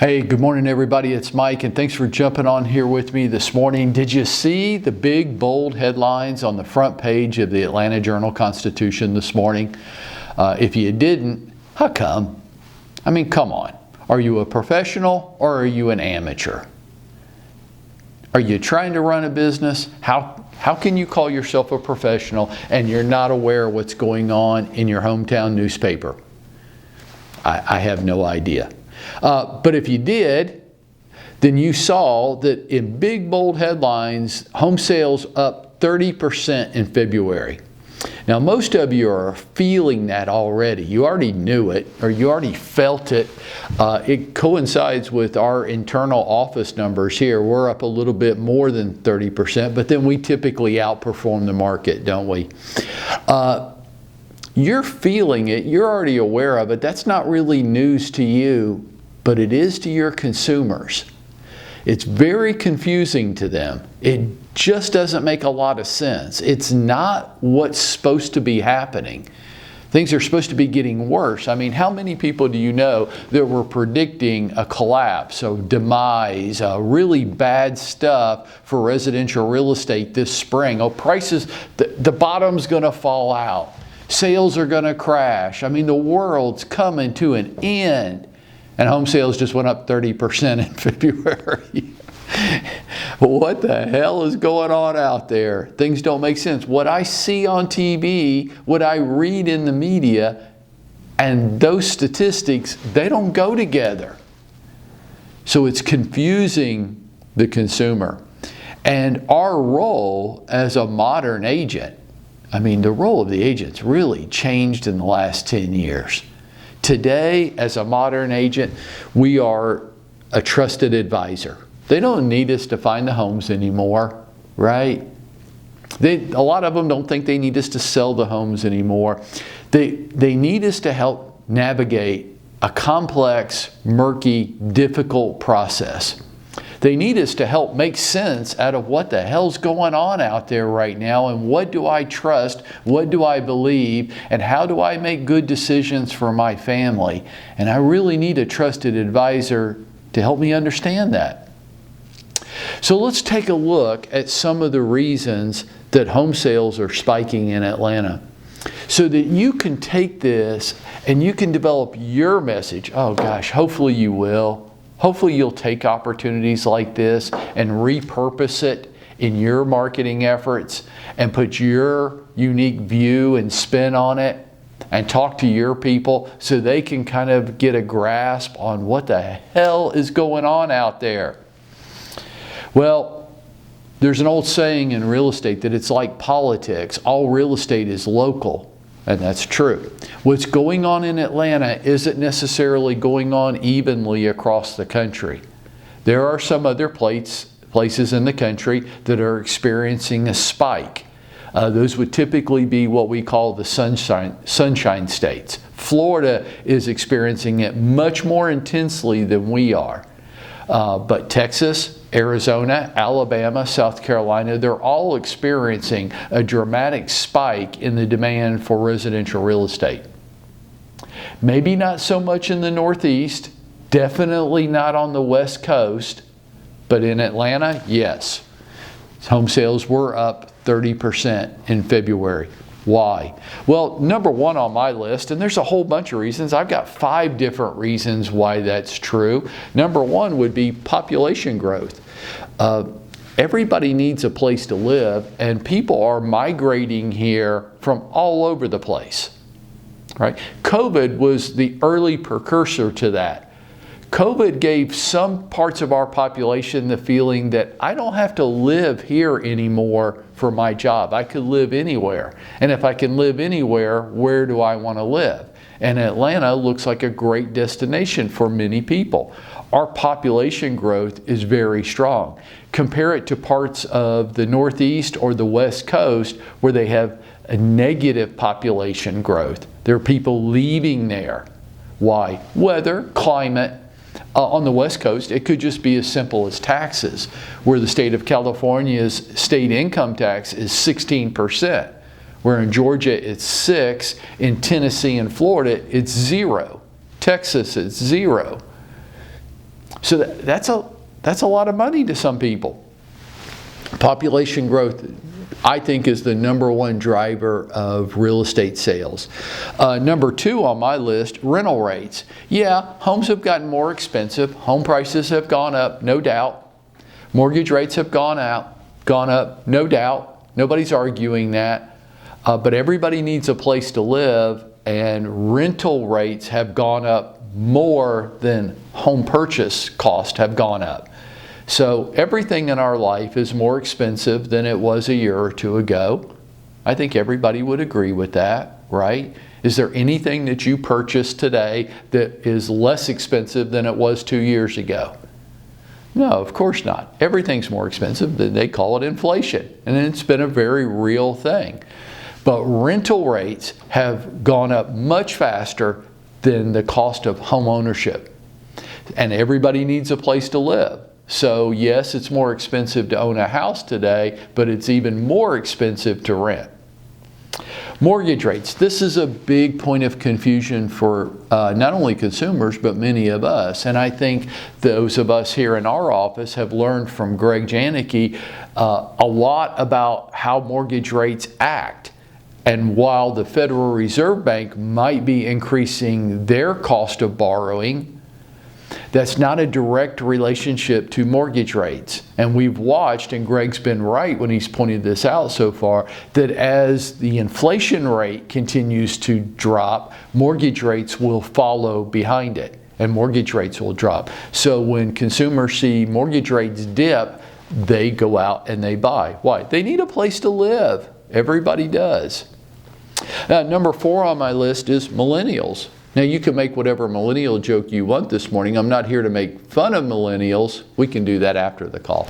Hey, good morning everybody. It's Mike and thanks for jumping on here with me this morning. Did you see the big bold headlines on the front page of the Atlanta Journal-Constitution this morning? If you didn't, how come? I mean, come on. Are you a professional or are you an amateur? Are you trying to run a business? How can you call yourself a professional and you're not aware of what's going on in your hometown newspaper? I have no idea. But if you did, then you saw that in big bold headlines, home sales up 30% in February. Now most of you are feeling that already. You already knew it or you already felt it. It coincides with our internal office numbers here. We're up a little bit more than 30%, but then we typically outperform the market, don't we? You're feeling it, you're already aware of it. That's not really news to you, but it is to your consumers. It's very confusing to them. It just doesn't make a lot of sense. It's not what's supposed to be happening. Things are supposed to be getting worse. I mean, how many people do you know that were predicting a collapse, a demise, really bad stuff for residential real estate this spring? Oh, prices, the bottom's gonna fall out. Sales are gonna crash. I mean, the world's coming to an end. And home sales just went up 30% in February. What the hell is going on out there? Things don't make sense. What I see on TV, what I read in the media, and those statistics, they don't go together. So it's confusing the consumer. And our role as a modern agent, I mean, the role of the agent's really changed in the last 10 years. Today, as a modern agent, we are a trusted advisor. They don't need us to find the homes anymore, right? A lot of them don't think they need us to sell the homes anymore. They need us to help navigate a complex, murky, difficult process. They need us to help make sense out of what the hell's going on out there right now and what do I trust, what do I believe, and how do I make good decisions for my family. And I really need a trusted advisor to help me understand that. So let's take a look at some of the reasons that home sales are spiking in Atlanta so that you can take this and you can develop your message. Oh gosh, hopefully you will. Hopefully you'll take opportunities like this and repurpose it in your marketing efforts and put your unique view and spin on it and talk to your people so they can kind of get a grasp on what the hell is going on out there. Well, there's an old saying in real estate that it's like politics. All real estate is local. And that's true. What's going on in Atlanta isn't necessarily going on evenly across the country. There are some other places in the country that are experiencing a spike. Those would typically be what we call the sunshine states. Florida is experiencing it much more intensely than we are. But Texas, Arizona, Alabama, South Carolina, they're all experiencing a dramatic spike in the demand for residential real estate. Maybe not so much in the Northeast, definitely not on the West Coast, but in Atlanta, yes. Home sales were up 30% in February. Why? Well, number one on my list, and there's a whole bunch of reasons. I've got 5 different reasons why that's true. Number one would be population growth. Everybody needs a place to live, and people are migrating here from all over the place. Right? COVID was the early precursor to that. COVID gave some parts of our population the feeling that I don't have to live here anymore for my job. I could live anywhere. And if I can live anywhere, where do I want to live? And Atlanta looks like a great destination for many people. Our population growth is very strong. Compare it to parts of the Northeast or the West Coast where they have a negative population growth. There are people leaving there. Why? Weather, climate. On the West Coast, it could just be as simple as taxes, where the state of California's state income tax is 16%, where in Georgia it's 6%, in Tennessee and Florida it's 0%, Texas it's 0%. So that's a lot of money to some people. Population growth, I think, is the #1 driver of real estate sales. #2 on my list, rental rates. Yeah, homes have gotten more expensive. Home prices have gone up, no doubt. Mortgage rates have gone up, no doubt. Nobody's arguing that. But everybody needs a place to live, and rental rates have gone up more than home purchase costs have gone up. So everything in our life is more expensive than it was a year or two ago. I think everybody would agree with that, right? Is there anything that you purchase today that is less expensive than it was 2 years ago? No, of course not. Everything's more expensive. They call it inflation, and it's been a very real thing. But rental rates have gone up much faster than the cost of home ownership. And everybody needs a place to live. So yes, it's more expensive to own a house today, but it's even more expensive to rent. Mortgage rates. This is a big point of confusion for not only consumers, but many of us. And I think those of us here in our office have learned from Greg Janicki a lot about how mortgage rates act. And while the Federal Reserve Bank might be increasing their cost of borrowing, that's not a direct relationship to mortgage rates. And we've watched, and Greg's been right when he's pointed this out so far, that as the inflation rate continues to drop, mortgage rates will follow behind it, and mortgage rates will drop. So when consumers see mortgage rates dip, they go out and they buy. Why? They need a place to live. Everybody does. #4 on my list is millennials. Now, you can make whatever millennial joke you want this morning. I'm not here to make fun of millennials. We can do that after the call.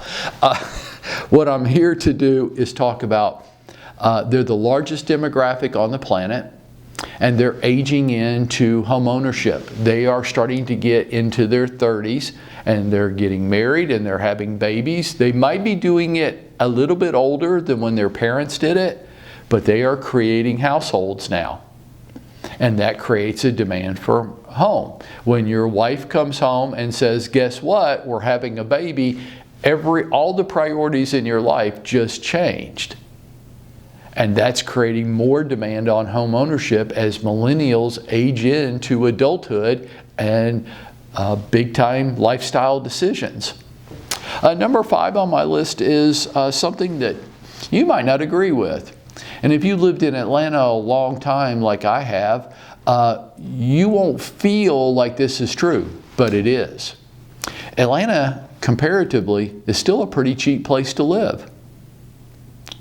What I'm here to do is talk about they're the largest demographic on the planet, and they're aging into home ownership. They are starting to get into their 30s, and they're getting married, and they're having babies. They might be doing it a little bit older than when their parents did it, but they are creating households now. And that creates a demand for home. When your wife comes home and says, guess what, we're having a baby, all the priorities in your life just changed. And that's creating more demand on home ownership as millennials age into adulthood and big time lifestyle decisions. #5 on my list is something that you might not agree with. And if you lived in Atlanta a long time like I have, you won't feel like this is true, but it is. Atlanta, comparatively, is still a pretty cheap place to live.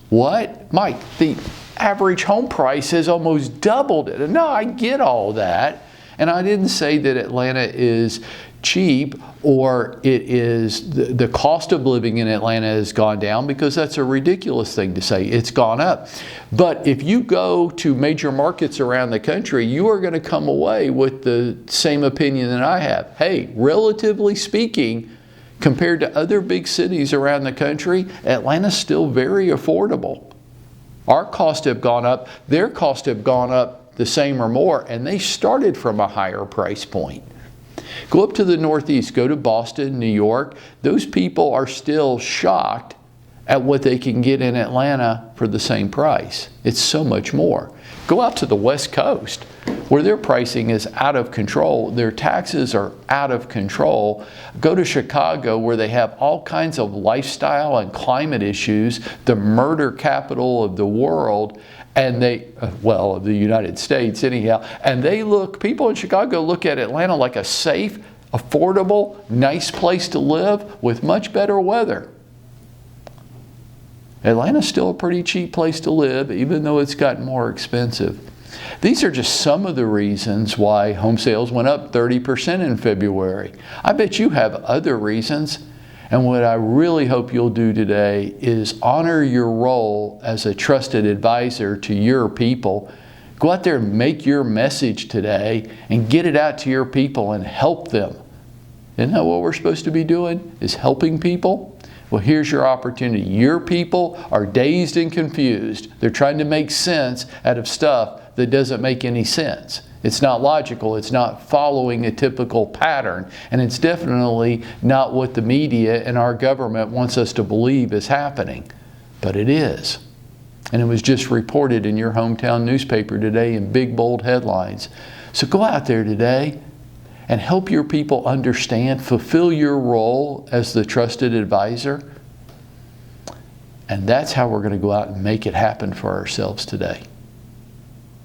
What? Mike, the average home price has almost doubled it. No, I get all that. And I didn't say that Atlanta is cheap or it is the cost of living in Atlanta has gone down, because that's a ridiculous thing to say. It's gone up. But if you go to major markets around the country, you are going to come away with the same opinion that I have. Hey, relatively speaking, compared to other big cities around the country, Atlanta's still very affordable. Our costs have gone up, their costs have gone up the same or more, and they started from a higher price point. Go up to the Northeast, go to Boston, New York. Those people are still shocked at what they can get in Atlanta for the same price. It's so much more. Go out to the West Coast, where their pricing is out of control. Their taxes are out of control. Go to Chicago, where they have all kinds of lifestyle and climate issues, the murder capital of the world, and of the United States anyhow. And people in Chicago look at Atlanta like a safe, affordable, nice place to live with much better weather. Atlanta's still a pretty cheap place to live, even though it's gotten more expensive. These are just some of the reasons why home sales went up 30% in February. I bet you have other reasons. And what I really hope you'll do today is honor your role as a trusted advisor to your people. Go out there and make your message today and get it out to your people and help them. Isn't that what we're supposed to be doing? Is helping people? Well, here's your opportunity. Your people are dazed and confused. They're trying to make sense out of stuff that doesn't make any sense. It's not logical. It's not following a typical pattern. And it's definitely not what the media and our government wants us to believe is happening. But it is. And it was just reported in your hometown newspaper today in big, bold headlines. So go out there today and help your people understand, fulfill your role as the trusted advisor. And that's how we're going to go out and make it happen for ourselves today.